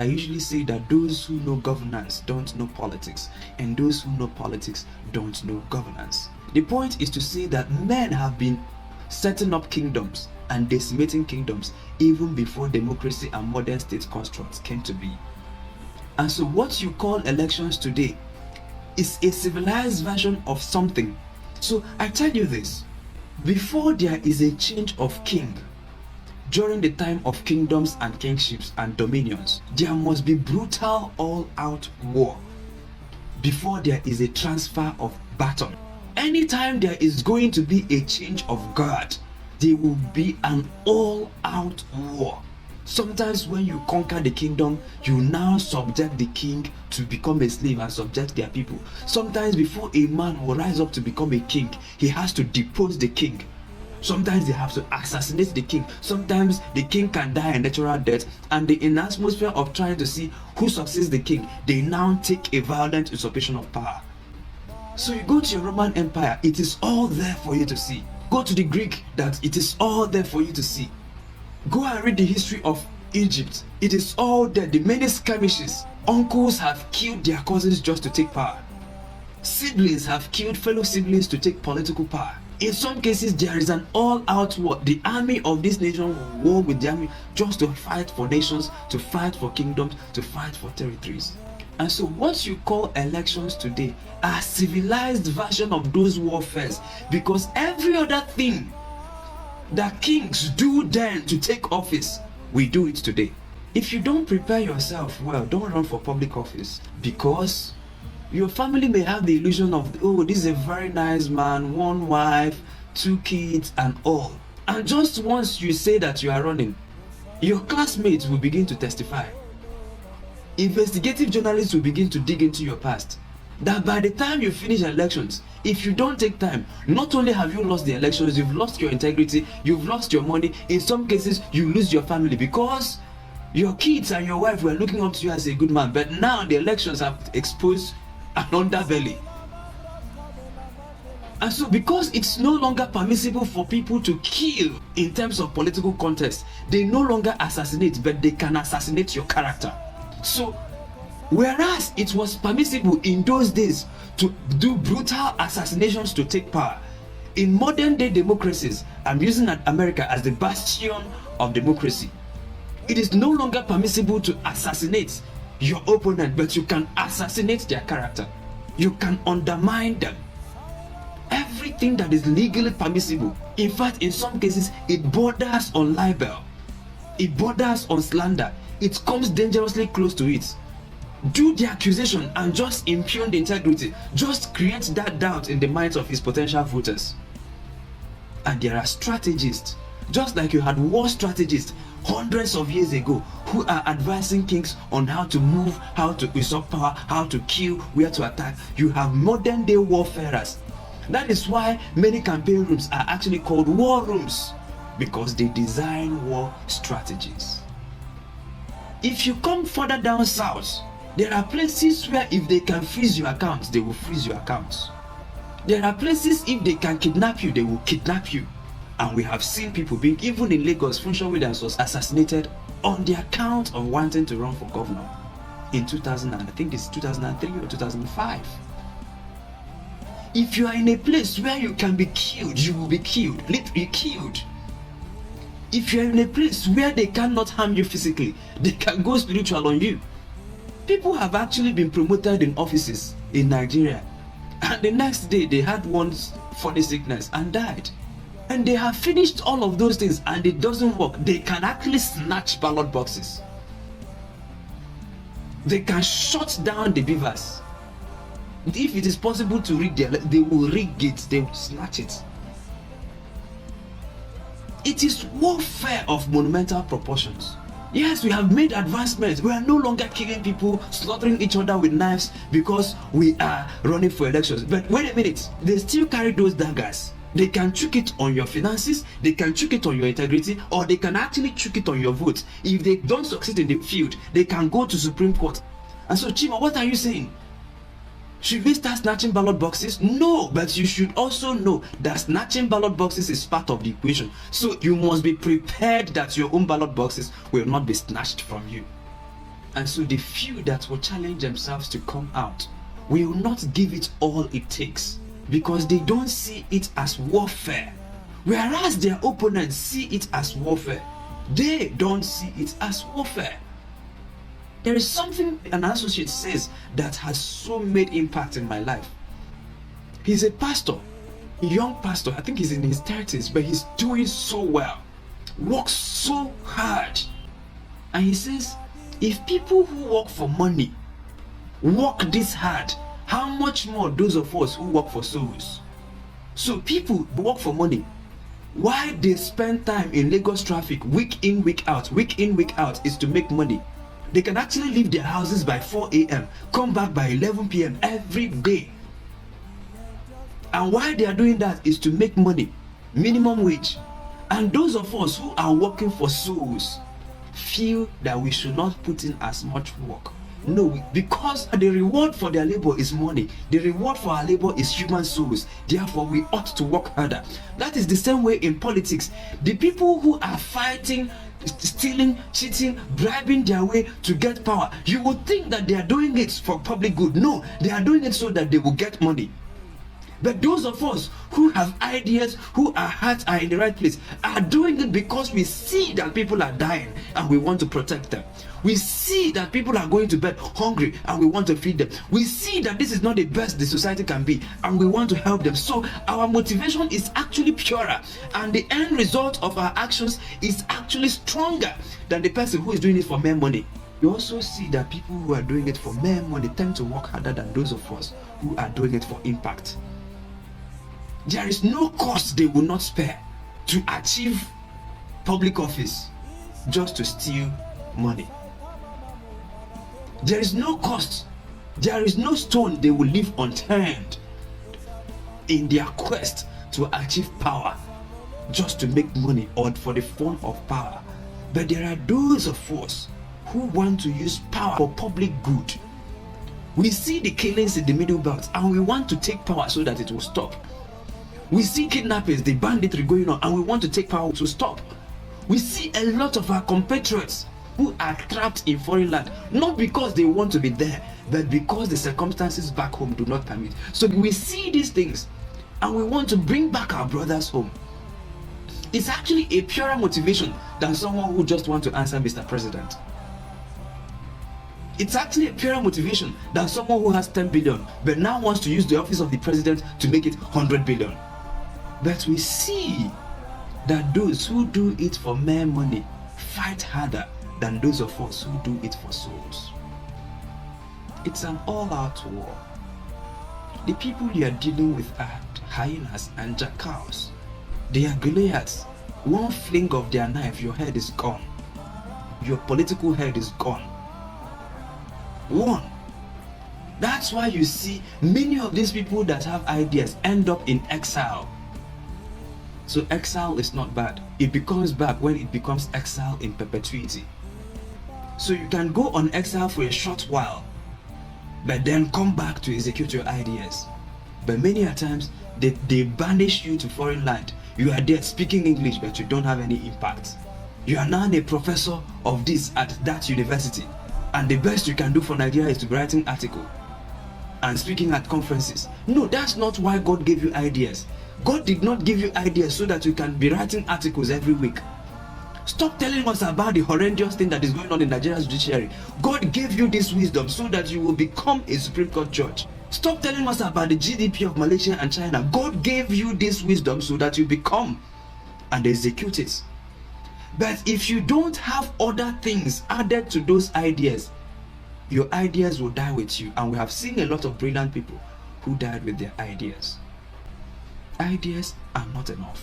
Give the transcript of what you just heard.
I usually say that those who know governance don't know politics, and those who know politics don't know governance. The point is to say that men have been setting up kingdoms and decimating kingdoms even before democracy and modern state constructs came to be. And so what you call elections today is a civilized version of something. So I tell you this, before there is a change of king, during the time of kingdoms and kingships and dominions, there must be brutal all-out war before there is a transfer of baton. Anytime there is going to be a change of guard, there will be an all-out war. Sometimes when you conquer the kingdom, you now subject the king to become a slave and subject their people. Sometimes before a man will rise up to become a king, he has to depose the king. Sometimes they have to assassinate the king. Sometimes the king can die a natural death, and in the atmosphere of trying to see who succeeds the king, they now take a violent usurpation of power. So you go to your Roman Empire, it is all there for you to see. Go to the Greek, that it is all there for you to see. Go and read the history of Egypt. It is all there. The many skirmishes. Uncles have killed their cousins just to take power. Siblings have killed fellow siblings to take political power. In some cases, there is an all-out war. The army of this nation will war with the army just to fight for nations, to fight for kingdoms, to fight for territories. And so what you call elections today are civilized version of those warfares, because every other thing that kings do then to take office, we do it today. If you don't prepare yourself well, don't run for public office, because your family may have the illusion of, oh, this is a very nice man, one wife, 2 kids and all. And just once you say that you are running, your classmates will begin to testify. Investigative journalists will begin to dig into your past. That by the time you finish elections, if you don't take time, not only have you lost the elections, you've lost your integrity, you've lost your money. In some cases, you lose your family, because your kids and your wife were looking up to you as a good man, but now the elections have exposed an underbelly. And so because it's no longer permissible for people to kill in terms of political contest, they no longer assassinate, but they can assassinate your character. So whereas it was permissible in those days to do brutal assassinations to take power, in modern day democracies, I'm using America as the bastion of democracy, it is no longer permissible to assassinate your opponent, but you can assassinate their character. You can undermine them. Everything that is legally permissible, in fact, in some cases, it borders on libel. It borders on slander. It comes dangerously close to it. Do the accusation and just impugn the integrity. Just create that doubt in the minds of his potential voters. And there are strategists, just like you had war strategists hundreds of years ago, who are advising kings on how to move, how to usurp power, how to kill, where to attack. You have modern day warfarers. That is why many campaign rooms are actually called war rooms, because they design war strategies. If you come further down south, there are places where if they can freeze your accounts, they will freeze your accounts. There are places if they can kidnap you, they will kidnap you. And we have seen people being, even in Lagos, Funsho Williams was assassinated on the account of wanting to run for governor in 2000, I think it's 2003 or 2005. If you are in a place where you can be killed, you will be killed, literally killed. If you are in a place where they cannot harm you physically, they can go spiritual on you. People have actually been promoted in offices in Nigeria, and the next day they had one funny sickness and died. And they have finished all of those things and it doesn't work. They can actually snatch ballot boxes. They can shut down the beavers. If it is possible to rig they will rig it, they will snatch it. It is warfare of monumental proportions. Yes, we have made advancements. We are no longer killing people, slaughtering each other with knives because we are running for elections. But wait a minute, they still carry those daggers. They can choke it on your finances, they can choke it on your integrity, or they can actually choke it on your vote. If they don't succeed in the field, they can go to Supreme Court. And so, Chima, what are you saying? Should we start snatching ballot boxes? No, but you should also know that snatching ballot boxes is part of the equation. So you must be prepared that your own ballot boxes will not be snatched from you. And so the few that will challenge themselves to come out will not give it all it takes, because they don't see it as warfare. Whereas their opponents see it as warfare, they don't see it as warfare. There is something an associate says that has so made impact in my life. He's a pastor, a young pastor. I think he's in his 30s, but he's doing so well, works so hard. And he says, if people who work for money work this hard, how much more those of us who work for souls? So people work for money. Why they spend time in Lagos traffic week in, week out is to make money. They can actually leave their houses by 4 a.m., come back by 11 p.m. every day. And why they are doing that is to make money, minimum wage. And those of us who are working for souls feel that we should not put in as much work. No, because the reward for their labor is money. The reward for our labor is human souls. Therefore, we ought to work harder. That is the same way in politics. The people who are fighting, stealing, cheating, bribing their way to get power, you would think that they are doing it for public good. No, they are doing it so that they will get money. But those of us who have ideas, who our hearts are in the right place, are doing it because we see that people are dying and we want to protect them. We see that people are going to bed hungry and we want to feed them. We see that this is not the best the society can be and we want to help them. So our motivation is actually purer, and the end result of our actions is actually stronger than the person who is doing it for mere money. You also see that people who are doing it for mere money tend to work harder than those of us who are doing it for impact. There is no cost they will not spare to achieve public office just to steal money. There is no cost, there is no stone they will leave unturned in their quest to achieve power just to make money or for the fun of power. But there are those of us who want to use power for public good. We see the killings in the Middle Belt and we want to take power so that it will stop. We see kidnappings, the banditry going on, and we want to take power to stop. We see a lot of our compatriots who are trapped in foreign land, not because they want to be there, but because the circumstances back home do not permit. So we see these things and we want to bring back our brothers home. It's actually a purer motivation than someone who just wants to answer Mr. President. It's actually a purer motivation than someone who has 10 billion but now wants to use the office of the president to make it 100 billion. But we see that those who do it for mere money fight harder than those of us who do it for souls. It's an all-out war. The people you are dealing with are hyenas and jackals. They are Goliaths. One fling of their knife, your head is gone. Your political head is gone. One. That's why you see many of these people that have ideas end up in exile. So exile is not bad. It becomes bad when it becomes exile in perpetuity. So you can go on exile for a short while, but then come back to execute your ideas. But many a times, they banish you to foreign land. You are there speaking English, but you don't have any impact. You are now a professor of this at that university, and the best you can do for Nigeria is to be writing articles and speaking at conferences. No, that's not why God gave you ideas. God did not give you ideas so that you can be writing articles every week. Stop telling us about the horrendous thing that is going on in Nigeria's judiciary. God gave you this wisdom so that you will become a Supreme Court judge. Stop telling us about the GDP of Malaysia and China. God gave you this wisdom so that you become and execute it. But if you don't have other things added to those ideas, your ideas will die with you. And we have seen a lot of brilliant people who died with their ideas. Ideas are not enough.